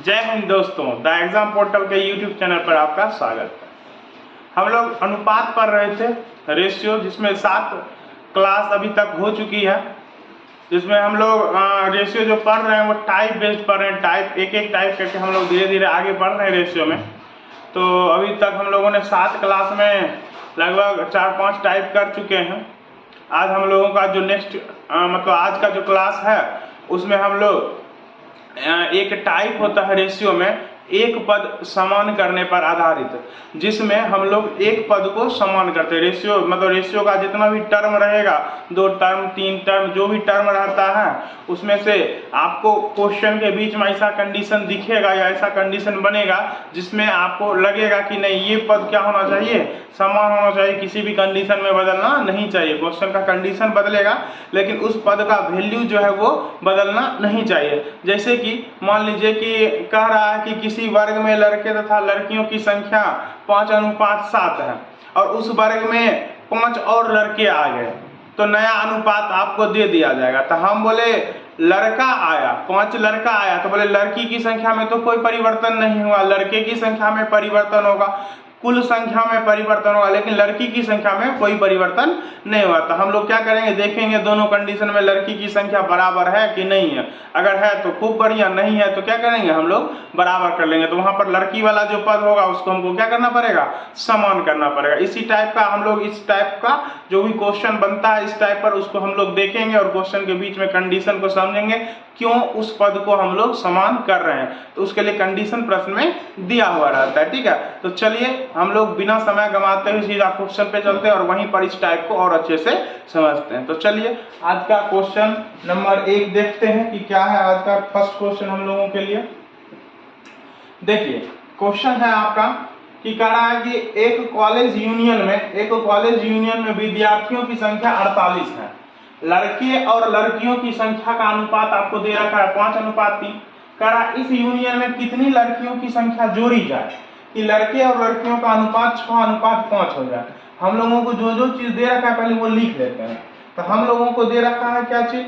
जय हिंद दोस्तों, the exam portal के यूट्यूब चैनल पर आपका स्वागत है। हम लोग अनुपात पढ़ रहे थे, रेशियो, जिसमें 7 क्लास अभी तक हो चुकी है। जिसमें हम लोग रेशियो जो पढ़ रहे हैं वो टाइप बेस्ड पढ़ रहे हैं। टाइप एक टाइप करके हम लोग धीरे धीरे आगे बढ़ रहे हैं रेशियो में। तो अभी तक हम लोगों ने 7 क्लास में लगभग 4-5 टाइप कर चुके हैं। आज हम लोगों का जो नेक्स्ट मतलब आज का जो क्लास है उसमें हम लोग एक टाइप होता है रेशियो में, एक पद समान करने पर आधारित, जिसमें हम लोग एक पद को समान करते हैं। रेशियो मतलब रेशियो का जितना भी टर्म रहेगा, 2 टर्म 3 टर्म जो भी टर्म रहता है, उसमें से आपको क्वेश्चन के बीच में ऐसा कंडीशन दिखेगा या ऐसा कंडीशन बनेगा जिसमें आपको लगेगा कि नहीं, ये पद क्या होना चाहिए, समान होना चाहिए, किसी भी कंडीशन में बदलना नहीं चाहिए। क्वेश्चन का कंडीशन बदलेगा लेकिन उस पद का वैल्यू जो है वो बदलना नहीं चाहिए। जैसे कि मान लीजिए कि कह रहा है कि किसी वर्ग में लड़के तथा लड़कियों की संख्या 5:7 है और उस वर्ग में 5 और लड़के आ गए, तो नया अनुपात आपको दे दिया जाएगा। तो हम बोले लड़का आया, 5 लड़का आया, तो बोले लड़की की संख्या में तो कोई परिवर्तन नहीं हुआ, लड़के की संख्या में परिवर्तन होगा, कुल संख्या में परिवर्तन होगा, लेकिन लड़की की संख्या में कोई परिवर्तन नहीं हुआ। तो हम लोग क्या करेंगे, देखेंगे दोनों कंडीशन में लड़की की संख्या बराबर है कि नहीं है। अगर है तो खूब बढ़िया, नहीं है तो क्या करेंगे, हम लोग बराबर कर लेंगे। तो वहां पर लड़की वाला जो पद होगा उसको हमको क्या करना पड़ेगा, समान करना पड़ेगा। इसी टाइप का हम लोग इस टाइप का जो भी क्वेश्चन बनता है इस टाइप पर उसको हम लोग देखेंगे और क्वेश्चन के बीच में कंडीशन को समझेंगे, क्यों उस पद को हम लोग समान कर रहे हैं। तो उसके लिए कंडीशन प्रश्न में दिया हुआ रहता है। ठीक है, तो चलिए हम लोग बिना समय गंवाते हुए सीधा क्वेश्चन पे चलते हैं और वहीं पर इस टाइप को और अच्छे से समझते हैं। तो चलिए आज का क्वेश्चन नंबर 1 देखते हैं कि क्या है आज का फर्स्ट क्वेश्चन हम लोगों के लिए। देखिए क्वेश्चन है आपका कि कह रहा है कि एक कॉलेज यूनियन में विद्यार्थियों की संख्या 48 है। लड़के और लड़कियों की संख्या का अनुपात आपको दे रखा है 5:3। कह रहा है इस यूनियन में कितनी लड़कियों की संख्या जोड़ी जाए कि लड़के और लड़कियों का अनुपात 6:5 हो जाए। हम लोगों को जो जो चीज दे रखा है पहले वो लिख लेते हैं। तो हम लोगों को दे रखा है क्या चीज,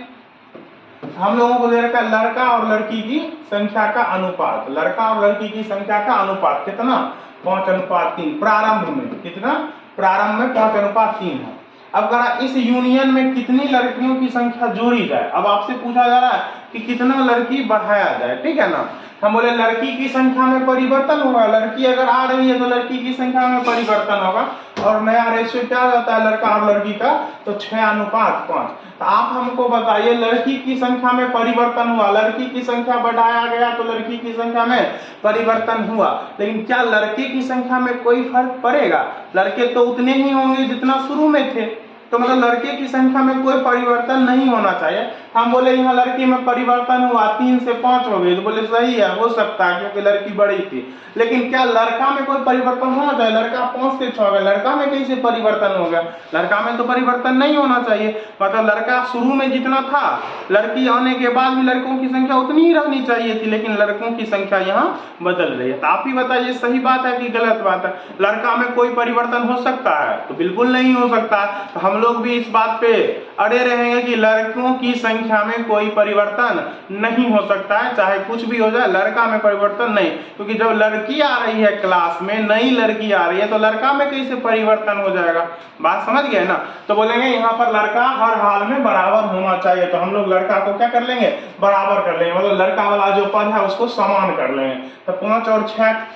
हम लोगों को दे रखा है लड़का और लड़की की संख्या का अनुपात। लड़का और लड़की की संख्या का अनुपात कितना, 5:3। प्रारंभ में कितना, प्रारंभ में 5:3 है। अब कह रहा इस यूनियन में कितनी लड़कियों की संख्या जोड़ी जाए। अब आपसे पूछा जा रहा है कि कितना लड़की बढ़ाया जाए। ठीक है ना, हम बोले लड़की की संख्या में परिवर्तन होगा, लड़की अगर आ रही है तो लड़की की संख्या में परिवर्तन होगा। और नया रेशियो क्या होता है लड़का और लड़की का, तो 6:5। तो आप हमको बताइए लड़की की संख्या में परिवर्तन हुआ, लड़की की संख्या बढ़ाया गया तो लड़की की संख्या में परिवर्तन हुआ, लेकिन क्या लड़के की संख्या में कोई फर्क पड़ेगा? लड़के तो उतने ही होंगे जितना शुरू में थे, तो मतलब लड़के की संख्या में कोई परिवर्तन नहीं होना चाहिए। हम बोले यहाँ लड़की में परिवर्तन हुआ, 3 से 5 हो गई, तो बोले सही है, हो सकता है क्योंकि लड़की बड़ी थी। लेकिन क्या लड़का में कोई परिवर्तन होना चाहिए? लड़का 5 से 6 हो गया, लड़का में कैसे परिवर्तन हो गया? लड़का में तो परिवर्तन नहीं होना चाहिए। मतलब लड़का शुरू में जितना था, लड़की आने के बाद भी लड़कों की संख्या उतनी ही रहनी चाहिए थी, लेकिन लड़कों की संख्या यहाँ बदल रही है। तो आप ही बताइए सही बात है कि गलत बात है? लड़का में कोई परिवर्तन हो सकता है? तो बिल्कुल नहीं हो सकता। तो हम लोग भी इस बात पे अड़े रहेंगे कि लड़कों की संख्या में कोई परिवर्तन नहीं हो सकता है, चाहे कुछ भी हो जाए, लड़का में परिवर्तन नहीं। क्योंकि जब लड़की आ रही है क्लास में, नई लड़की आ रही है, तो लड़का में कैसे परिवर्तन हो जाएगा? बात समझ गए ना? तो बोलेंगे यहाँ पर लड़का हर हाल में बराबर होना चाहिए। तो हम लोग लड़का को क्या कर लेंगे, बराबर कर लेंगे, मतलब लड़का वाला जो पद है उसको समान कर लेंगे। तो 5 और 6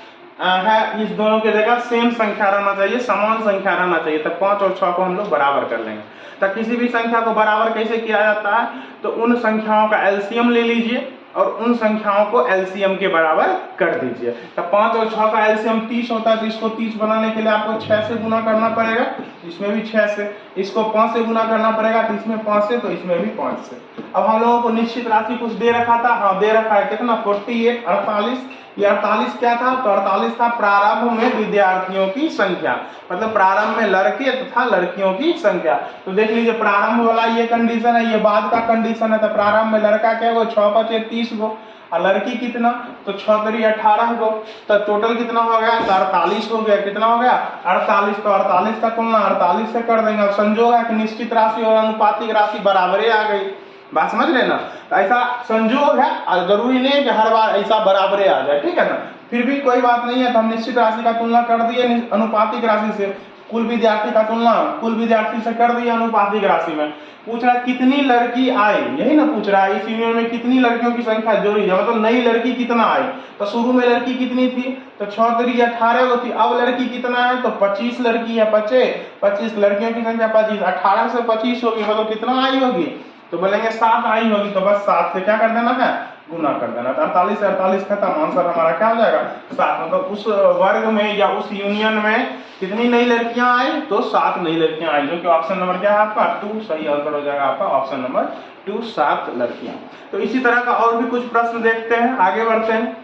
है, इस दोनों की जगह सेम संख्या रहना चाहिए, समान संख्या रहना चाहिए। तो 5 और 6 को हम लोग बराबर कर लेंगे। तो किसी भी संख्या को बराबर कैसे किया जाता है, तो उन संख्याओं का एलसीएम ले लीजिए और उन संख्याओं को एलसीएम के बराबर कर दीजिए। तो 5 और 6 का एलसीएम 30 होता है, तो इसको 30 बनाने के लिए आपको 6 से गुना करना पड़ेगा, इसमें भी 6 से। इसको 5 से गुना करना पड़ेगा, तो इसमें 5 से, तो इसमें भी 5 से। अब हम लोगों को निश्चित राशि कुछ दे रखा था, हाँ दे रखा है, कितना, 48, 48। ये 48 क्या था, तो 48 था प्रारंभ में विद्यार्थियों की संख्या, मतलब प्रारंभ में लड़के तथा लड़कियों की संख्या। तो देख लीजिए प्रारंभ वाला ये कंडीशन है, ये बाद का कंडीशन है। तो प्रारंभ में लड़का क्या हो, 6×5 = 30 गो, और लड़की कितना, तो 6×3 = 18 गो। तो टोटल कितना हो गया, तो 48 हो गया। कितना हो गया, 48। तो 48 का तुलना 48 से कर देंगे। अब संजोग है कि निश्चित राशि और अनुपातिक राशि बराबरे आ गई, बात समझ रहे ना। तो ऐसा संयोग है, जरूरी नहीं है कि हर बार ऐसा बराबरे आ जाए, ठीक है ना। फिर भी कोई बात नहीं है, तो हम निश्चित राशि का तुलना कर दिए अनुपातिक राशि से, कुल विद्यार्थी का तुलना कुल विद्यार्थी से कर दिया अनुपातिक राशि में। पूछ रहा है कितनी लड़की आई, यही ना पूछ रहा है, इस यूनियन में कितनी लड़कियों की संख्या जोड़ी है, मतलब नई लड़की कितना आई। तो शुरू में लड़की कितनी थी, तो 6 3 18 थी। अब लड़की कितना है, तो 25 लड़की है, 25 लड़कियों की संख्या 25, 18 से 25 होगी, मतलब कितना आई होगी, तो बोलेंगे 7 आई होगी। तो बस 7 से क्या कर देना है, गुना कर देना। तो 48 से 48 खत्म, आंसर हमारा क्या हो जाएगा 7। मतलब उस वर्ग में या उस यूनियन में कितनी नई लड़कियां आई, तो 7 नई लड़कियां आई, जो कि ऑप्शन नंबर क्या है आपका 2 सही आंसर हो जाएगा आपका ऑप्शन नंबर 2, 7 लड़कियां। तो इसी तरह का और भी कुछ प्रश्न देखते हैं, आगे बढ़ते हैं।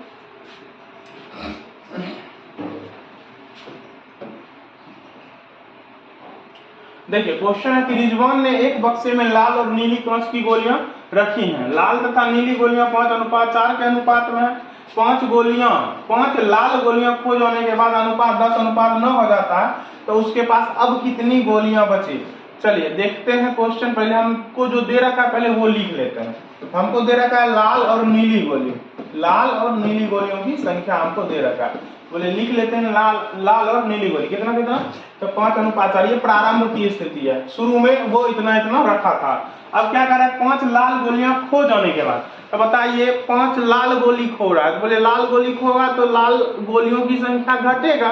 देखिए क्वेश्चन है कि रिजवान ने एक बक्से में लाल और नीली कांच की गोलियां रखी हैं। लाल तथा नीली गोलियां 5:4 के अनुपात में है। 5 लाल गोलियां खो जाने के बाद अनुपात 10:9 हो जाता है, तो उसके पास अब कितनी गोलियां बची। चलिए देखते हैं क्वेश्चन, पहले हमको जो दे रखा है पहले वो लिख लेते हैं। हमको दे रखा है लाल और नीली गोली, लाल और नीली गोलियों की संख्या हमको दे रखा है, बोले लिख लेते हैं लाल और नीली गोली कितना कितना, तो 5:4। ये प्रारंभ की स्थिति है, शुरू में वो इतना इतना रखा था। अब क्या कर रहा है, 5 लाल गोलियां खो जाने के बाद, तो बताइए 5 लाल गोली खो रहा है, बोले लाल गोली खोगा तो लाल गोलियों की संख्या घटेगा,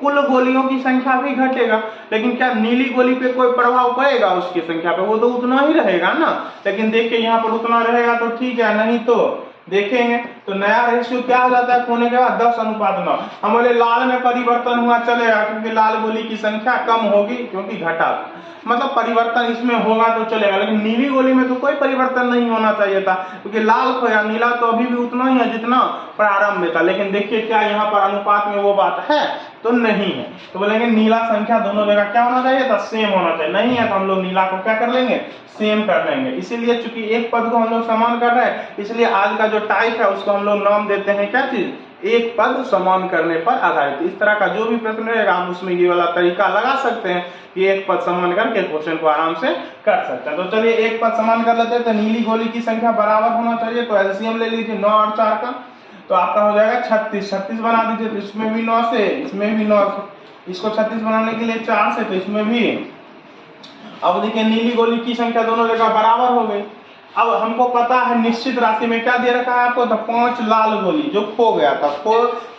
कुल गोलियों की संख्या भी घटेगा, लेकिन क्या नीली गोली पे कोई प्रभाव पड़ेगा उसकी संख्या पे, वो तो उतना ही रहेगा ना। लेकिन देखिए यहाँ पर उतना रहेगा तो ठीक है, नहीं तो देखेंगे तो नया रेशियो क्या हो जाता है खोने के बाद 10:9। हम बोले लाल में परिवर्तन हुआ चलेगा, क्योंकि लाल गोली की संख्या कम होगी क्योंकि घटा, मतलब परिवर्तन इसमें होगा तो चलेगा, लेकिन नीली गोली में तो कोई परिवर्तन नहीं होना चाहिए था, क्योंकि लाल खोया नीला तो अभी भी उतना ही है जितना प्रारंभ में था। लेकिन देखिए क्या यहाँ पर अनुपात में वो बात है, तो नहीं है, तो बोलेंगे नीला संख्या दोनों जगह क्या होना चाहिए था, सेम होना चाहिए। नहीं है तो हम लोग नीला को क्या कर लेंगे, सेम कर लेंगे। इसीलिए चूंकि एक पद को हम लोग समान कर रहे हैं, इसलिए आज का जो टाइप है उसको हम लोग नाम देते हैं क्या चीज, एक पद समान करने पर आधारित। इस तरह का जो भी प्रश्न रहेगा हम उसमें ये वाला तरीका लगा सकते हैं कि एक पद समान करके क्वेश्चन को आराम से कर सकते हैं। तो चलिए एक पद समान कर लेते हैं। तो नीली गोली की संख्या बराबर होना चाहिए, तो एलसीएम ले लीजिए 9 और 4 का, तो आपका हो जाएगा 36। 36 बना दीजिए, तो इसमें भी 9 से, इसमें भी 9 से, इसको 36 बनाने के लिए 4 से, तो इसमें भी। अब देखिए नीली गोली की संख्या दोनों जगह बराबर हो गई। अब हमको पता है निश्चित राशि में क्या दे रखा है आपको, तो 5 लाल गोली जो खो गया था,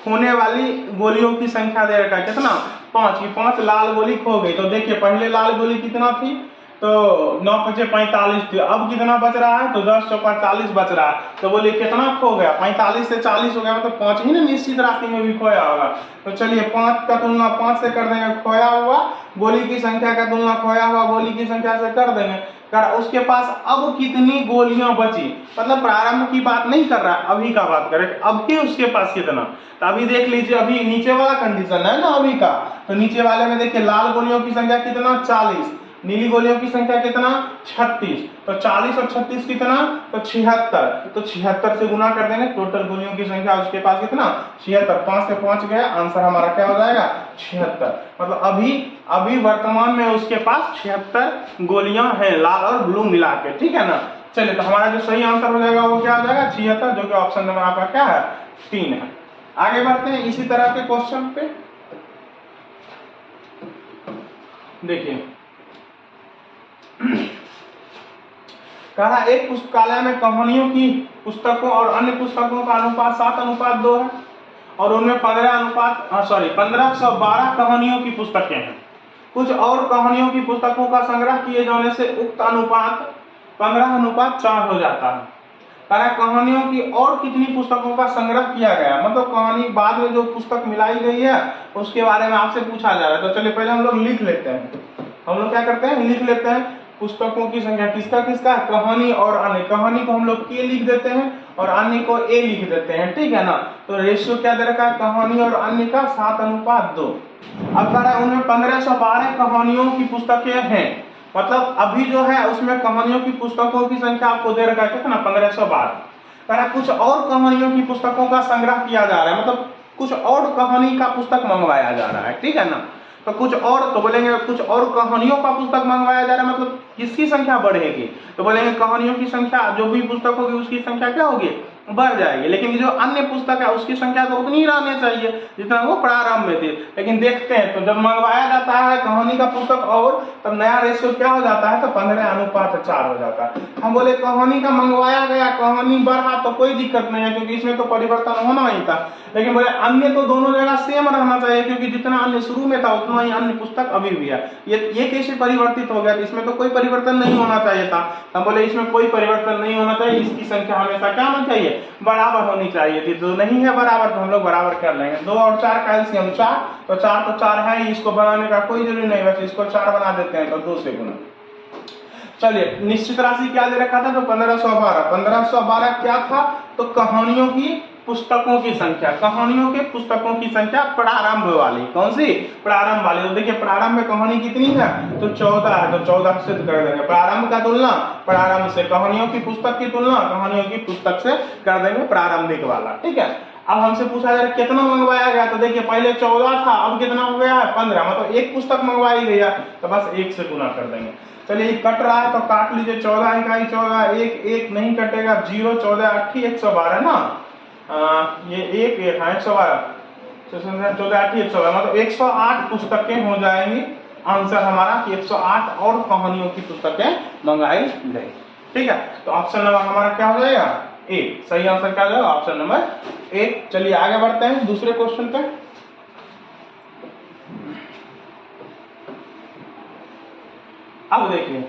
खोने वाली गोलियों की संख्या दे रखा है कितना, 5 की 5 लाल गोली खो गई। तो देखिए पहले लाल गोली कितना थी, तो 9 5 45 थी, अब कितना बच रहा है, तो 10 चौका 40 बच रहा है। तो बोलिए कितना खो गया, 45 से 40 हो गया, मतलब 5 ही ना निश्चित राशि में भी खोया होगा। तो चलिए 5 का तुलना 5 से कर देंगे, खोया हुआ गोली की संख्या का तुलना खोया हुआ गोली की संख्या से कर देंगे। कर उसके पास अब कितनी गोलियां बची, मतलब प्रारंभ की बात नहीं कर रहा है, अभी का बात करें, अभी उसके पास कितना। तो अभी देख लीजिए, अभी नीचे वाला कंडीशन है ना अभी का, तो नीचे वाले में देखिए लाल गोलियों की संख्या कितना 40, नीली गोलियों की संख्या कितना 36, तो 40 और 36 कितना, तो 76, तो 76 से गुना कर देंगे, टोटल गोलियों की संख्या उसके पास कितना 76, 5 से 5 गया, आंसर हमारा क्या हो जाएगा 76। मतलब अभी वर्तमान में उसके पास 76 गोलियां हैं लाल और ब्लू मिला के, ठीक है ना। चलिए तो हमारा जो सही आंसर हो जाएगा वो क्या हो जाएगा 76, जो कि ऑप्शन नंबर आपका क्या है 3 है। आगे बढ़ते हैं इसी तरह के क्वेश्चन पे। देखिए कहा एक पुस्तकालय में कहानियों की पुस्तकों और अन्य पुस्तकों का अनुपात 7:2 है, और उनमें 1512 कहानियों की पुस्तकें हैं। कुछ और कहानियों की पुस्तकों का संग्रह किए जाने से उक्त अनुपात 15:4 हो जाता है। कहा कहानियों की और कितनी पुस्तकों का संग्रह किया गया, मतलब कहानी बाद में जो पुस्तक मिलाई गई है उसके बारे में आपसे पूछा जा रहा है। तो चलिए पहले हम लोग लिख लेते हैं, हम लोग क्या करते हैं लिख लेते हैं पुस्तकों की संख्या, किसका किसका, कहानी और अन्य। कहानी को हम लोग के लिख देते हैं और अन्य को ए लिख देते हैं, ठीक है ना। तो रेशियो क्या दे रखा है, कहानी और अन्य का 7:2। अब कह रहा है उनमें 1512 कहानियों की पुस्तकें हैं, मतलब अभी जो है उसमें कहानियों की पुस्तकों की संख्या आपको दे रखा है कितना 1512। कह रहा है कुछ और कहानियों की पुस्तकों का संग्रह किया जा रहा है, मतलब कुछ और कहानी का पुस्तक मंगवाया जा रहा है, ठीक है ना। तो कुछ और, तो बोलेंगे कुछ और कहानियों का पुस्तक मंगवाया जा रहा है, मतलब किसकी संख्या बढ़ेगी, तो बोलेंगे कहानियों की संख्या, जो भी पुस्तक होगी उसकी संख्या क्या होगी, बढ़ जाएगी। लेकिन जो अन्य पुस्तक है उसकी संख्या तो उतनी ही रहनी चाहिए जितना वो प्रारंभ में थी। लेकिन देखते हैं तो जब मंगवाया जाता है कहानी का पुस्तक और तब नया रेशियो क्या हो जाता है, तो 15:4 हो जाता है। हम बोले कहानी का मंगवाया गया, कहानी बढ़ा तो कोई दिक्कत नहीं है क्योंकि इसमें तो परिवर्तन होना ही था। लेकिन बोले अन्य तो दोनों जगह सेम रहना चाहिए क्योंकि जितना अन्य शुरू में था उतना ही अन्य पुस्तक अभी भी है। ये कैसे परिवर्तित हो गया, इसमें तो कोई परिवर्तन नहीं होना चाहिए था। हम बोले इसमें कोई परिवर्तन नहीं होना चाहिए, इसकी संख्या हमेशा क्या होनी चाहिए, बराबर होनी चाहिए थी। तो नहीं है बराबर तो हम लोग बराबर कर लेंगे। 2 और 4 का एलसीएम 4, तो 4 तो 4 है, इसको बनाने का कोई जरूरी नहीं, बस इसको 4 बना देते हैं तो 2 से गुना। चलिए निश्चित राशि क्या दे रखा था, तो 1512। 1512 क्या था, तो कहानियों की पुस्तकों की संख्या, कहानियों के पुस्तकों की संख्या प्रारंभ वाली, कौन सी, प्रारंभ वाली। तो देखिए प्रारंभ में कहानी कितनी है, तो 14 है, तो 14 से कर देंगे। प्रारंभ का तुलना प्रारंभ से, कहानियों की पुस्तक की तुलना कहानियों की पुस्तक से कर देंगे प्रारंभिक वाला, ठीक है। अब हमसे पूछा जा रहा है कितना मंगवाया गया, तो देखिए पहले 14 था, अब कितना हो गया है 15, मतलब एक पुस्तक मंगवाई गई है, तो बस 1 से गुना कर देंगे। चलिए कट रहा है तो काट लीजिए, 14 इकाई 14, 1 नहीं कटेगा, 0 14 8 112 ना, ये 1 1 है 112, 14 8 112, मतलब 108 पुस्तकें हो जाएंगी। आंसर हमारा कि 108 और कहानियों की पुस्तकें मंगाई गई, ठीक है। तो ऑप्शन नंबर हमारा क्या हो जाएगा, ए, सही आंसर क्या हो जाएगा, ऑप्शन नंबर ए। चलिए आगे बढ़ते हैं दूसरे क्वेश्चन पे। अब देखिए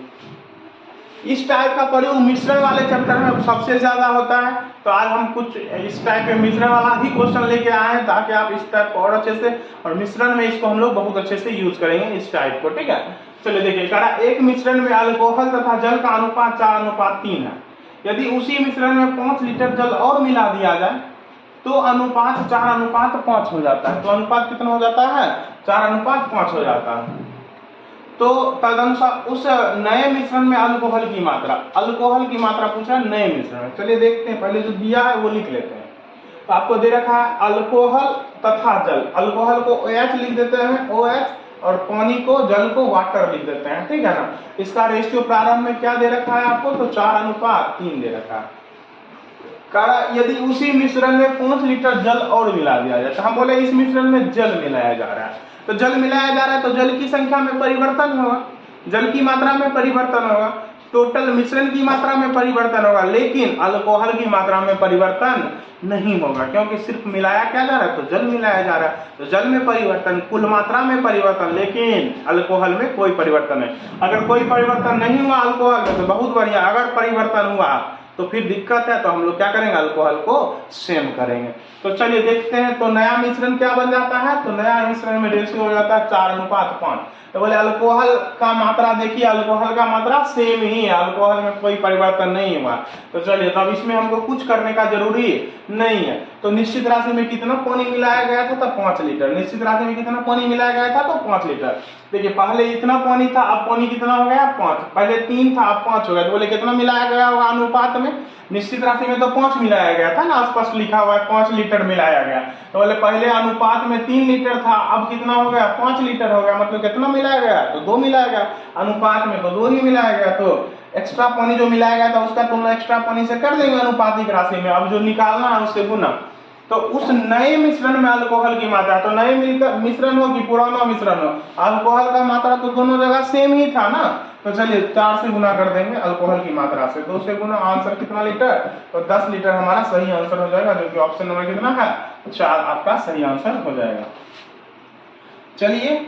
इस टाइप का प्रयोग मिश्रण वाले चैप्टर में सबसे ज्यादा होता है, तो आज हम कुछ इस टाइप के मिश्रण वाला ही क्वेश्चन लेके आए हैं ताकि आप इस टाइप को और अच्छे से, और मिश्रण में इसको हम लोग बहुत अच्छे से यूज करेंगे इस टाइप को, ठीक है। चलिए देखिए कहा एक मिश्रण में अल्कोहल तथा जल का अनुपात 4:3 है। यदि उसी मिश्रण में 5 लीटर जल और मिला दिया जाए तो अनुपात 4:5 हो जाता है। तो अनुपात कितना हो जाता है, 4:5 हो जाता है। तो तदनुसार उस नए मिश्रण में अल्कोहल की मात्रा, अल्कोहल की मात्रा पूछा है नए मिश्रण में। चलिए देखते हैं, पहले जो दिया है वो लिख लेते हैं। तो आपको दे रखा है अल्कोहल तथा जल, अल्कोहल को OH लिख देते हैं OH, और पानी को, जल को वाटर लिख देते हैं, ठीक है ना। इसका रेशियो प्रारंभ में क्या दे रखा है आपको, तो 4:3 दे रखा है। यदि उसी मिश्रण में 5 लीटर जल और मिला दिया जाए, तो हम बोले इस मिश्रण में जल मिलाया जा रहा है, तो जल मिलाया जा रहा है तो जल की संख्या में परिवर्तन होगा, जल की मात्रा में परिवर्तन होगा, टोटल मिश्रण की मात्रा में परिवर्तन होगा, लेकिन अल्कोहल की मात्रा में परिवर्तन नहीं होगा क्योंकि सिर्फ मिलाया क्या जा रहा है, तो जल मिलाया जा रहा है। तो जल में परिवर्तन, कुल मात्रा में परिवर्तन, लेकिन अल्कोहल में कोई परिवर्तन नहीं। अगर कोई परिवर्तन नहीं हुआ अल्कोहल में तो बहुत बढ़िया, अगर परिवर्तन हुआ तो फिर दिक्कत है, तो हम लोग क्या करेंगे, अल्कोहल को सेम करेंगे। तो चलिए देखते हैं, तो नया मिश्रण क्या बन जाता है, तो नया मिश्रण में रेशियो हो जाता है 4:5। तो बोले अल्कोहल का मात्रा देखिए, अल्कोहल का मात्रा सेम ही है, अल्कोहल में कोई परिवर्तन नहीं हुआ। तो चलिए तब इसमें हमको कुछ करने का जरूरी नहीं है। तो निश्चित राशि में कितना पानी मिलाया गया था, तो 5 लीटर। निश्चित राशि में कितना पानी मिलाया गया था, तो 5 लीटर। देखिए पहले इतना पानी था, अब पानी कितना हो गया, 5। पहले 3 था, अब 5 हो गया। तो बोले कितना मिलाया गया होगा अनुपात में, निश्चित राशि में तो 5 मिलाया गया था ना, स्पष्ट लिखा हुआ है 5 लीटर मिलाया गया। तो बोले पहले अनुपात में 3 लीटर था, अब कितना हो गया, 5 लीटर हो गया, मतलब कितना मिलाया गया, तो 2 मिलाया गया। अनुपात में तो 2 ही मिलाया गया, तो एक्स्ट्रा पानी जो मिलाया गया था उसका तुलना एक्स्ट्रा पानी से कर देंगे अनुपातिक राशि में। अब जो निकालना है उससे गुना। तो उस नए मिश्रण में अल्कोहल की मात्रा, तो नए मिश्रण हो कि पुराना मिश्रण हो, अल्कोहल का मात्रा तो दोनों जगह सेम ही था ना। तो चलिए 4 से गुना कर देंगे अल्कोहल की मात्रा से, 2 से गुना, आंसर कितना लीटर, तो 10 लीटर हमारा सही आंसर हो जाएगा, जो कि ऑप्शन नंबर कितना है, 4 आपका सही आंसर हो जाएगा। चलिए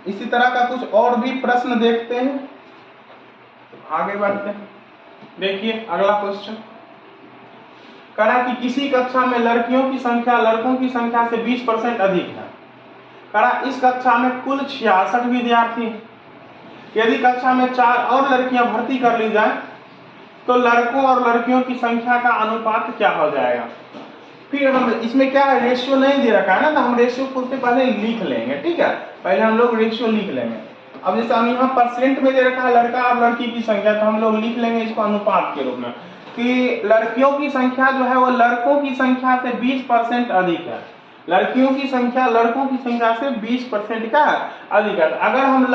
इसी तरह का कुछ और भी प्रश्न देखते हैं, आगे बढ़ते हैं। देखिए अगला क्वेश्चन कहा कि किसी कक्षा में लड़कियों की संख्या लड़कों की संख्या से 20% अधिक है। कहा इस कक्षा में कुल 66 विद्यार्थी, यदि कक्षा में 4 और लड़कियां भर्ती कर ली जाए तो लड़कों और लड़कियों की संख्या का अनुपात क्या हो जाएगा। फिर हम इसमें क्या है, रेशियो नहीं दे रखा है ना, तो हम रेशियो को उससे पहले लिख लेंगे, ठीक है। पहले हम लोग रेशियो लिख लेंगे। अब जैसे हम यहाँ परसेंट में दे रखा है लड़का और लड़की की संख्या, तो हम लोग लिख लेंगे इसको अनुपात के रूप में कि लड़कियों की संख्या जो है वो लड़कों की संख्या से 20% अधिक है। लड़कियों की संख्या लड़कों की संख्या से 20% का अधिक है। अगर हम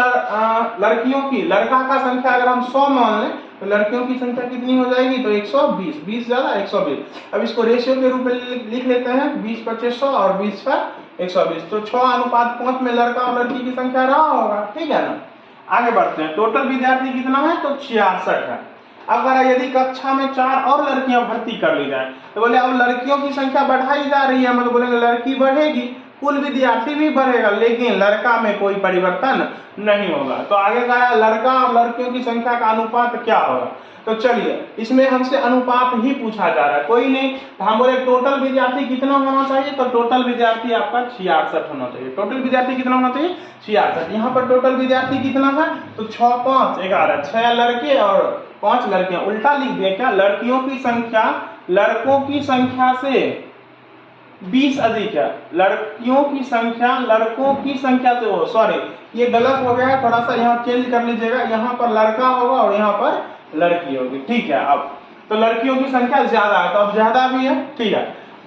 लड़कियों की लड़का का संख्या अगर हम 100 मान लें तो लड़कियों की संख्या कितनी हो जाएगी, तो 120, 20 ज्यादा 120। अब इसको रेशियो के रूप में लिख लेते हैं, 20 25 100 और 20 पर 120, तो 6:5 में लड़का और लड़की की संख्या रहा होगा, ठीक है ना। आगे बढ़ते हैं, टोटल विद्यार्थी कितना है, तो 66 है। अगर यदि कक्षा में 4 और लड़कियां भर्ती कर ली जाए तो बोले अब लड़कियों की संख्या बढ़ाई जा रही है, मतलब बोलेंगे लड़की बढ़ेगी, कुल विद्यार्थी भी बढ़ेगा, लेकिन लड़का में कोई परिवर्तन नहीं होगा। तो आगे का है लड़का और लड़कियों की संख्या का अनुपात क्या होगा। तो चलिए इसमें हमसे अनुपात ही पूछा जा रहा है, कोई नहीं। तो हम बोले टोटल विद्यार्थी कितना होना चाहिए, तो टोटल विद्यार्थी आपका 66 होना चाहिए। टोटल विद्यार्थी कितना होना चाहिए, 66। यहाँ पर टोटल विद्यार्थी कितना है, तो 6 5 11, 6 लड़के और 5 लड़कियां। उल्टा लिख दिया क्या, लड़कियों की संख्या लड़कों की संख्या से 20 अधिक है, लड़कियों की संख्या लड़कों की संख्या से, वो सॉरी ये गलत हो गया, थोड़ा सा यहाँ चेंज कर लीजिएगा, यहाँ पर लड़का होगा और यहाँ पर लड़की होगी, ठीक है। अब तो लड़कियों की संख्या ज्यादा है, तो अब ज्यादा भी है, ठीक है।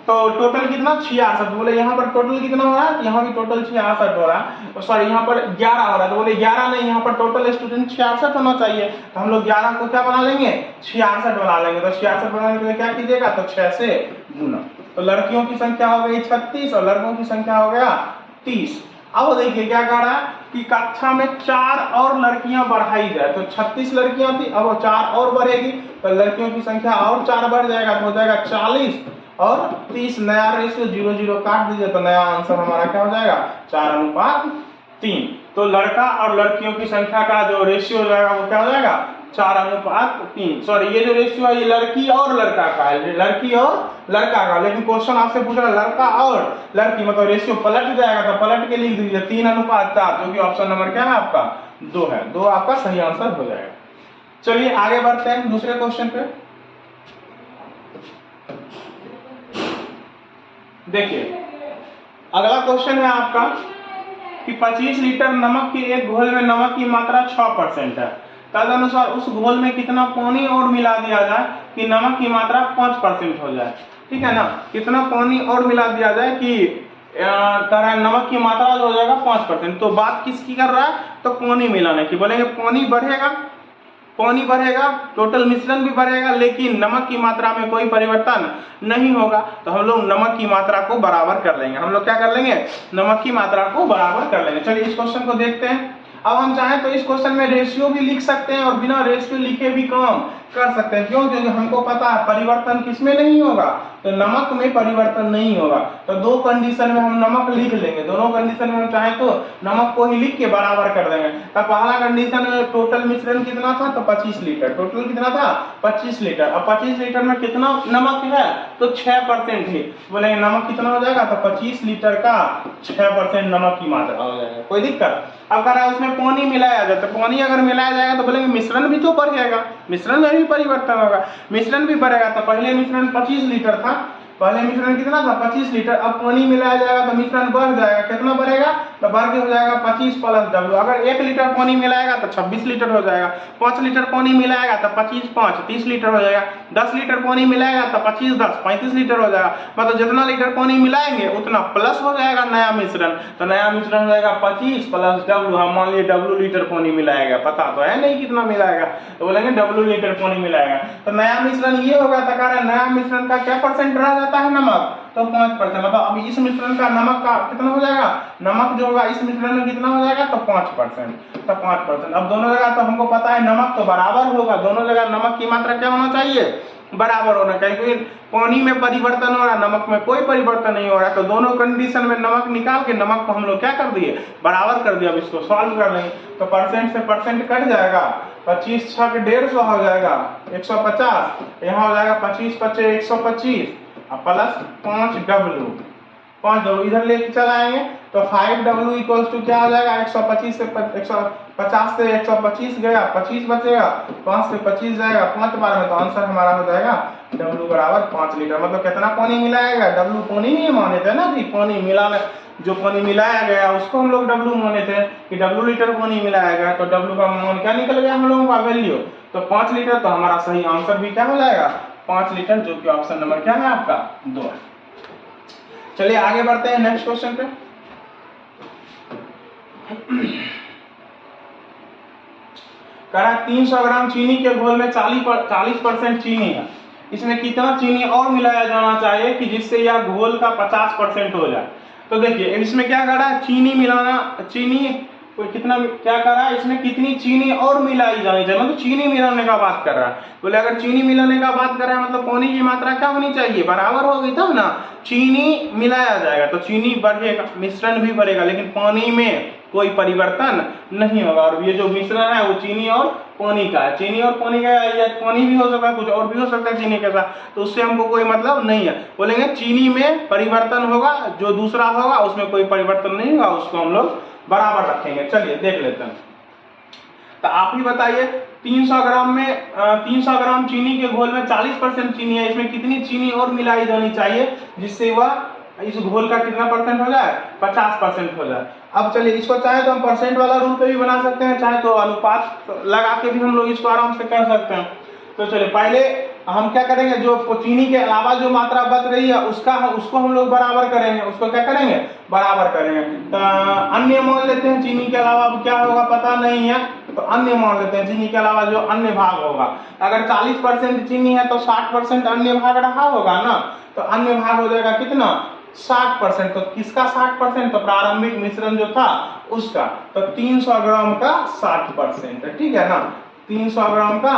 तो टोटल कितना 66, बोले यहाँ पर टोटल कितना हो रहा है, यहाँ भी टोटल 66 हो रहा है, सॉरी यहाँ पर 11 हो रहा है, तो बोले 11 नहीं, यहाँ पर टोटल स्टूडेंट 66 होना चाहिए। तो हम लोग 11 को क्या बना लेंगे, 66 बना लेंगे। तो 66 बनाने के लिए क्या कीजिएगा, तो 6 से गुना। तो लड़कियों की संख्या हो गई 36 और लड़कों की संख्या हो गया 30। अब देखिए क्या कह रहा है कि कक्षा में 4 और लड़कियां बढ़ाई जाए, तो 36 लड़कियां थी, अब 4 और बढ़ेगी तो लड़कियों की संख्या और 4 बढ़ जाएगा, तो हो जाएगा 40 और 30। नया रेशियो 0 0 काट दीजिए तो नया आंसर हमारा क्या हो जाएगा, 4:3। तो लड़का और लड़कियों की संख्या का जो रेशियो हो जाएगा वो क्या हो जाएगा, 4:3। सॉरी ये जो रेशियो है ये लड़की और लड़का का है, लड़की और लड़का का, लेकिन क्वेश्चन आपसे पूछ रहा है लड़का और लड़की, मतलब रेशियो पलट जाएगा, तो पलट के लिख दीजिए 3:4, जो कि ऑप्शन नंबर क्या है आपका 2 है। 2 आपका सही आंसर हो जाएगा। चलिए आगे बढ़ते हैं दूसरे क्वेश्चन पे। देखिए अगला क्वेश्चन है आपका कि 25 लीटर नमक के एक घोल में नमक की मात्रा 6% है, तदनुसार उस घोल में कितना पानी और मिला दिया जाए कि नमक की मात्रा 5% हो जाए, ठीक है ना। कितना पानी और मिला दिया जाए कि नमक की मात्रा जो हो जाएगा 5%। तो बात किसकी कर रहा है, तो पानी मिलाने की। बोलेंगे पानी बढ़ेगा, टोटल मिश्रण भी बढ़ेगा, लेकिन नमक की मात्रा में कोई परिवर्तन नहीं होगा। तो हम लोग नमक की मात्रा को बराबर कर लेंगे। हम लोग क्या कर लेंगे, नमक की मात्रा को बराबर कर लेंगे। चलिए इस क्वेश्चन को देखते हैं। अब हम चाहें तो इस क्वेश्चन में रेशियो भी लिख सकते हैं और बिना रेशियो लिखे भी काम कर सकते हैं। क्यों, क्योंकि हमको पता है परिवर्तन किसमें नहीं होगा, तो नमक में परिवर्तन नहीं होगा। तो 2 कंडीशन में हम नमक लिख लेंगे, दोनों कंडीशन में हम चाहें तो नमक को ही लिख के बराबर कर देंगे। तो पहला कंडीशन में टोटल मिश्रण कितना था, तो 25 लीटर, टोटल कितना था 25 लीटर। अब 25 लीटर में कितना नमक है, तो 6% ही। बोलेंगे नमक कितना हो जाएगा, तो 25 लीटर का 6% नमक की मात्रा हो जाएगा, कोई दिक्कत। अब कह रहा है उसमें पानी मिलाया जाए, तो पानी अगर मिलाया जाएगा तो बोलेंगे मिश्रण भी तो बढ़ेगा, मिश्रण में भी परिवर्तन होगा, मिश्रण भी बढ़ेगा। तो पहले मिश्रण 25 लीटर था, पहले मिश्रण कितना था 25 लीटर, अब पानी मिलाया जाएगा तो मिश्रण बढ़ जाएगा, कितना बढ़ेगा, तो बढ़ के हो जाएगा 25 प्लस W। अगर 1 लीटर पानी मिलाएगा तो 26 लीटर हो जाएगा, 5 लीटर पानी मिलाएगा तो 25 5 30 लीटर हो जाएगा, 10 लीटर पानी मिलाएगा तो 25 10 35 लीटर हो जाएगा। मतलब जितना लीटर पानी मिलाएंगे उतना प्लस हो जाएगा नया मिश्रण। तो नया मिश्रण हो जाएगा 25 प्लस W। हम मान लिए W लीटर पानी मिलाएगा, पता तो है नहीं कितना मिलाएगा, तो बोलेंगे W लीटर पानी मिलाएगा। तो नया मिश्रण ये होगा, तो कह रहा है नया मिश्रण का क्या परसेंट रह जाता है नमक, तो 5%। मतलब अब इस मिश्रण का नमक का कितना हो जाएगा, नमक जो होगा इस मिश्रण में कितना हो जाएगा, तो 5%, तो 5%। अब दोनों जगह तो हमको पता है नमक तो बराबर होगा, दोनों जगह नमक की मात्रा क्या होना चाहिए, बराबर होना चाहिए, क्योंकि पानी में परिवर्तन हो रहा है, नमक में कोई परिवर्तन नहीं हो रहा है। तो दोनों कंडीशन में नमक निकाल के नमक को हम लोग क्या कर दिए, बराबर कर दिया। अब इसको सॉल्व कर लेंगे तो परसेंट से परसेंट कट जाएगा, 25 6 के 150 हो जाएगा 150, यहाँ हो जाएगा 25 25 125 प्लस 5W, 5W इधर लेके चलाएंगे तो 5W इक्वल्स टू क्या हो जाएगा, 125 से 150 से 125 गया, 25 बचेगा, 5 से 25 जाएगा, 5 बार में, तो आंसर हमारा हो जाएगा W बराबर 5 लीटर। मतलब कितना पानी मिलाएगा, W पानी ही माने थे ना, कि पानी मिलाना, जो पानी मिलाया गया उसको हम लोग W माने थे कि W लीटर पानी मिलाया गया, तो W का मान क्या निकल गया हम लोगों का वैल्यू, तो 5 लीटर। तो हमारा सही आंसर भी क्या हो जाएगा 5 लीटर, जो कि ऑप्शन नंबर क्या है आपका 2 है। चलिए आगे बढ़ते हैं नेक्स्ट क्वेश्चन पे। करा 300 ग्राम चीनी के घोल में 40% चीनी है, इसमें कितना चीनी और मिलाया जाना चाहिए कि जिससे यह घोल का 50% हो जाए। तो देखिए इसमें क्या कर रहा है, चीनी मिलाना, चीनी कोई कितना क्या कर रहा है, इसमें कितनी चीनी और मिलाई जानी चाहिए, मतलब चीनी मिलाने का बात कर रहा है। बोले अगर चीनी मिलाने का बात कर रहा है मतलब पानी की मात्रा क्या होनी चाहिए, बराबर होगी तब ना चीनी मिलाया जाएगा, तो चीनी बढ़ेगा, मिश्रण भी बढ़ेगा, लेकिन पानी में कोई परिवर्तन नहीं होगा। और ये जो मिश्रण है वो चीनी और पानी का है, चीनी और पानी का है, या पानी भी हो सकता है, कुछ और भी हो सकता है चीनी के साथ, तो उससे हमको कोई मतलब नहीं है। बोलेंगे चीनी में परिवर्तन होगा, जो दूसरा होगा उसमें कोई परिवर्तन नहीं होगा, उसको हम लोग बराबर रखेंगे। चलिए देख लेते हैं। तो आप ही बताइए 300 ग्राम चीनी के घोल में 40% चीनी है, इसमें कितनी चीनी और मिलाई जानी चाहिए जिससे वह इस घोल का कितना परसेंट हो जाए, 50% हो जाए। अब चलिए इसको चाहे तो हम परसेंट वाला रूल पे भी बना सकते हैं, चाहे तो अनुपात लगा के भी हम लोग इसको आराम से कर सकते हैं। तो चलिए पहले हम क्या करेंगे, जो चीनी के अलावा जो मात्रा बच रही है उसको हम लोग बराबर करेंगे, उसको क्या करेंगे, बराबर करेंगे। तो अन्य मान लेते हैं, चीनी के अलावा अब क्या होगा पता नहीं है, तो अन्य मान लेते हैं, चीनी के अलावा जो अन्य भाग होगा, अगर 40% चीनी है तो 60% अन्य भाग रहा होगा ना, तो अन्य भाग हो जाएगा कितना, 60%। तो किसका 60%, तो प्रारंभिक मिश्रण जो था उसका, तो 300 ग्राम का 60%, ठीक है ना, 300 ग्राम का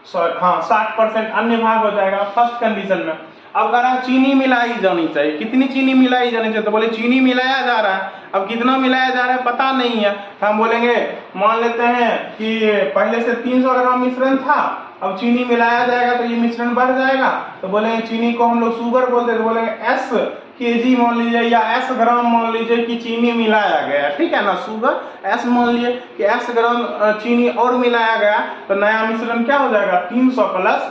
60% अन्य भाग हो जाएगा फर्स्ट कंडीशन में। अब कह रहा है चीनी मिलाई जानी चाहिए, कितनी चीनी मिलाई जानी चाहिए, तो बोले चीनी मिलाया जा रहा है, अब कितना मिलाया जा रहा है पता नहीं है, तो हम बोलेंगे मान लेते हैं कि पहले से 300 ग्राम मिश्रण था, अब चीनी मिलाया जाएगा तो ये मिश्रण बढ़ जाएगा, तो बोलेंगे चीनी को हम लोग शुगर बोलते हैं, तो बोलेंगे एस केजी मान लीजिए या एस ग्राम मान लीजिए कि चीनी मिलाया गया, ठीक है ना, शुगर एस मान लीजिए कि एस ग्राम चीनी और मिलाया गया, तो नया मिश्रण क्या हो जाएगा 300 प्लस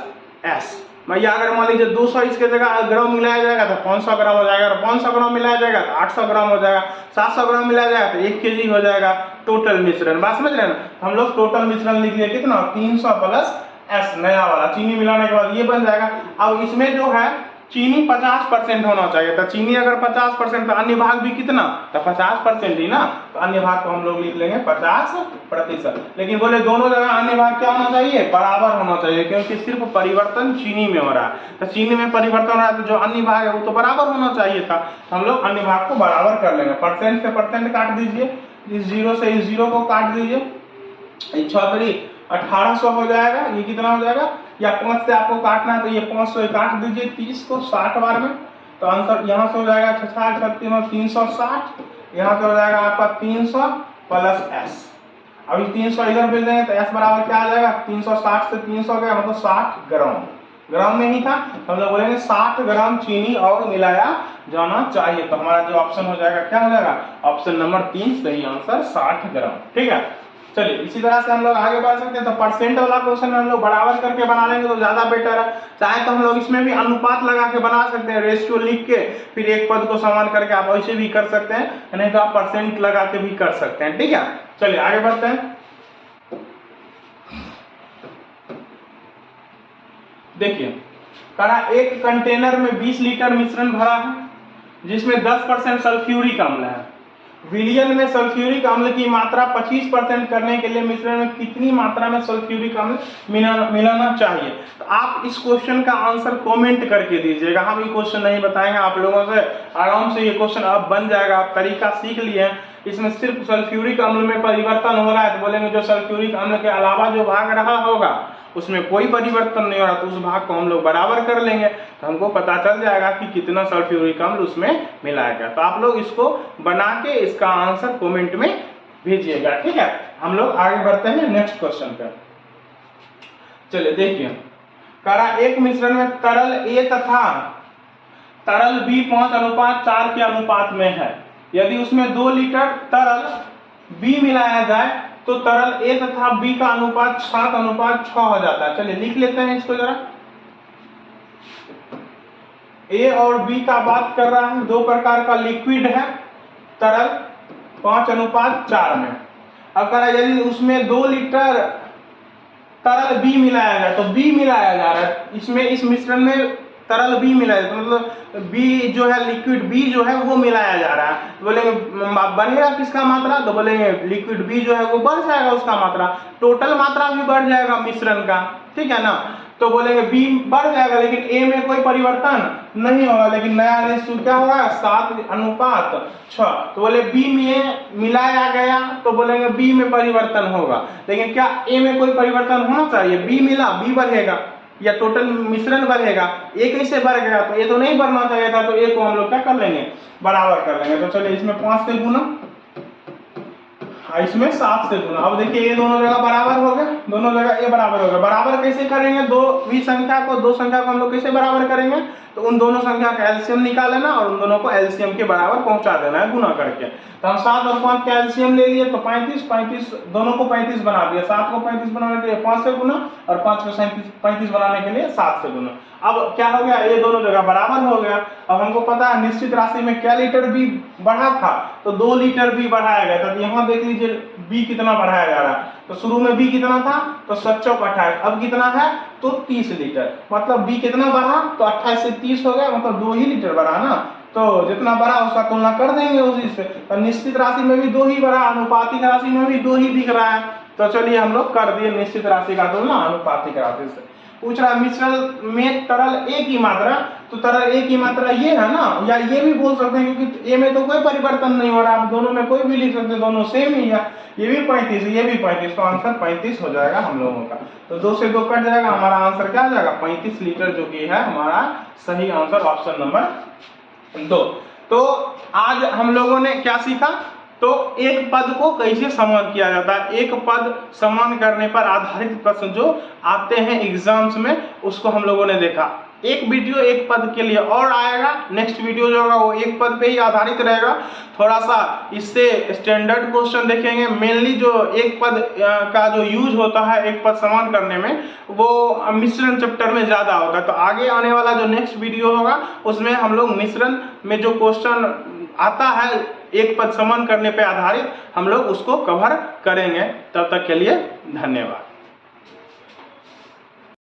एस। भैया अगर मान लीजिए 200 इसके जगह ग्राम मिलाया जाएगा तो 500 ग्राम हो जाएगा, 500 ग्राम मिलाया जाएगा तो 800 ग्राम हो जाएगा, 700 ग्राम मिलाया जाएगा तो 1 केजी हो जाएगा टोटल मिश्रण। बात समझ रहे हैं ना, हम लोग टोटल मिश्रण लिख लिए कितना 300 प्लस एस, नया वाला चीनी मिलाने के बाद ये बन जाएगा। अब इसमें जो है चीनी 50% होना चाहिए, तो चीनी अगर 50% तो अन्य भाग भी कितना, तो 50% ही ना, तो अन्य भाग को हम लोग लिख लेंगे 50%। लेकिन बोले दोनों जगह अन्य भाग क्या होना चाहिए, बराबर होना चाहिए, क्योंकि सिर्फ परिवर्तन चीनी में हो रहा है, तो चीनी में परिवर्तन हो रहा है तो जो अन्य भाग है वो तो बराबर होना चाहिए था, हम लोग अन्य भाग को बराबर कर लेंगे। परसेंट से परसेंट काट दीजिए, इस जीरो से इस जीरो को काट दीजिए, 1800 हो जाएगा, ये कितना हो जाएगा, या 5 से आपको काटना है तो ये 500 काट दीजिए 30 को 60 बार में, तो आंसर यहाँ से हो जाएगा 360, यहाँ से हो जाएगा आपका 300 प्लस एस। अभी 300 इधर भेज देंगे तो एस बराबर क्या आ जाएगा, 360 से 300 गया मतलब 60 ग्राम, ग्राम में ही था, हम लोग बोलेंगे 60 ग्राम चीनी और मिलाया जाना चाहिए, तो हमारा जो ऑप्शन हो जाएगा क्या हो जाएगा, ऑप्शन नंबर 3 सही आंसर 60 ग्राम, ठीक है। चलिए इसी तरह से हम लोग आगे बढ़ सकते हैं, तो परसेंट वाला क्वेश्चन में हम लोग बराबर करके बना लेंगे तो ज्यादा बेटर है, चाहे तो हम लोग इसमें भी अनुपात लगा के बना सकते हैं, रेशियो लिख के फिर एक पद को समान करके आप ऐसे भी कर सकते हैं, नहीं तो आप परसेंट लगा के भी कर सकते हैं, ठीक है। चलिए आगे बढ़ते हैं। देखिए करा एक कंटेनर में 20 लीटर मिश्रण भरा है जिसमें 10% सल्फ्यूरिक अम्ल है, विलयन में सल्फ्यूरिक अम्ल की मात्रा 25% करने के लिए मिश्रण में कितनी मात्रा में सल्फ्यूरिक अम्ल मिलाना चाहिए। तो आप इस क्वेश्चन का आंसर कमेंट करके दीजिएगा, हम ये क्वेश्चन नहीं बताएंगे आप लोगों से, आराम से ये क्वेश्चन अब बन जाएगा, आप तरीका सीख लिए हैं। इसमें सिर्फ सल्फ्यूरिक अम्ल में परिवर्तन हो रहा है तो बोलेंगे जो सल्फ्यूरिक अम्ल के अलावा जो भाग रहा होगा उसमें कोई परिवर्तन नहीं हो रहा तो उस भाग को हम लोग बराबर कर लेंगे, तो हमको पता चल जाएगा कि कितना सल्फ्यूरिक अम्ल उसमें मिलाया गया। तो आप लोग इसको बना के इसका आंसर कमेंट में भेजिएगा, ठीक है। हम लोग आगे बढ़ते हैं नेक्स्ट क्वेश्चन पे। चलिए देखिए करा एक मिश्रण में तरल ए तथा तरल बी 5:4 के अनुपात में है, यदि उसमें 2 लीटर तरल बी मिलाया जाए तो तरल ए तथा बी का अनुपात 7:6 हो जाता है। चलिए लिख लेते हैं इसको जरा, ए और बी का बात कर रहा है, 2 प्रकार का लिक्विड है, तरल 5:4 में। अगर यदि उसमें 2 लीटर तरल बी मिलाया जाए तो बी मिलाया जा रहा है, इसमें इस मिश्रण में तरल बी मिलाया, तो मतलब बी जो है लिक्विड बी जो है वो मिलाया जा रहा है। तो बोलेंगे बढ़ेगा किसका मात्रा, तो बोलेंगे लिक्विड बी जो है वो बढ़ जाएगा उसका मात्रा, टोटल मात्रा भी बढ़ जाएगा मिश्रण का, ठीक है ना। तो बोलेंगे बी बढ़ जाएगा लेकिन ए में कोई परिवर्तन नहीं होगा, लेकिन नया रेशियो क्या होगा 7:6। तो बोले बी में मिलाया गया तो बोलेंगे बी में परिवर्तन होगा, लेकिन क्या ए में कोई परिवर्तन होना चाहिए, बी मिला बी बढ़ेगा या टोटल मिश्रण बढ़ेगा, ए कैसे बढ़ गया, तो ये तो नहीं बढ़ना चाहिए था, तो ए को हम लोग क्या कर लेंगे बराबर कर लेंगे। तो चलिए इसमें 5 से गुना, इसमें 7 से गुना। अब देखिए ये दोनों जगह बराबर हो गए, दोनों जगह ये बराबर हो गया। बराबर कैसे करेंगे, दो संख्या को हम लोग कैसे बराबर करेंगे, तो उन दोनों संख्या का एलसीएम निकाल लेना और उन दोनों को एलसीएम के बराबर पहुंचा देना है गुना करके। तो हम 7 और 5 का एलसीएम ले लिए तो 35 दोनों को 35 बना दिया, 7 को 35 बनाने के लिए 5 से गुना और 5 को 35 बनाने के लिए 7 से गुना। अब क्या हो गया, ये दोनों जगह बराबर हो गया। अब हमको पता है निश्चित राशि में क्या लीटर बी बढ़ा था, तो 2 लीटर बी बढ़ाया गया था। तो यहाँ देख लीजिए बी कितना बढ़ाया जा रहा है, तो शुरू में बी कितना था, तो 7/28, अब कितना है तो 30 लीटर, मतलब बी कितना बढ़ा, तो 28 से 30 हो गया, मतलब 2 ही लीटर बढ़ा ना। तो जितना बढ़ा उसका तुलना कर देंगे उसी से, तो निश्चित राशि में भी 2 ही बढ़ा, अनुपातिक राशि में भी 2 ही दिख रहा है। तो चलिए हम लोग कर दिए निश्चित राशि का तुलना अनुपातिक राशि से। पूछ रहा मिश्रण में तरल ए की मात्रा, तो तरल ए की मात्रा ये है ना, या ये भी बोल सकते हैं क्योंकि ए में तो कोई परिवर्तन नहीं हो रहा, आप दोनों में कोई भी लिख सकते हैं, दोनों सेम ही है, ये भी 35 ये भी 35, तो आंसर 35 हो जाएगा हम लोगों का। तो 2 से 2 कट जाएगा, हमारा आंसर क्या आ जाएगा 35 लीटर, जो कि है हमारा सही आंसर ऑप्शन नंबर 2। तो आज हम लोगों ने क्या सीखा, तो एक पद को कैसे समान किया जाता है, एक पद समान करने पर आधारित प्रश्न जो आते हैं एग्जाम्स में, उसको हम लोगों ने देखा। एक वीडियो एक पद के लिए और आएगा, नेक्स्ट वीडियो जो होगा वो एक पद पे ही आधारित रहेगा। थोड़ा सा इससे स्टैंडर्ड क्वेश्चन देखेंगे, मेनली जो एक पद का जो यूज होता है एक पद समान करने में, वो मिश्रण चैप्टर में ज्यादा होता है। तो आगे आने वाला जो नेक्स्ट वीडियो होगा उसमें हम लोग मिश्रण में जो क्वेश्चन आता है एक पद समान करने पे आधारित, हम लोग उसको कवर करेंगे। तब तक के लिए धन्यवाद।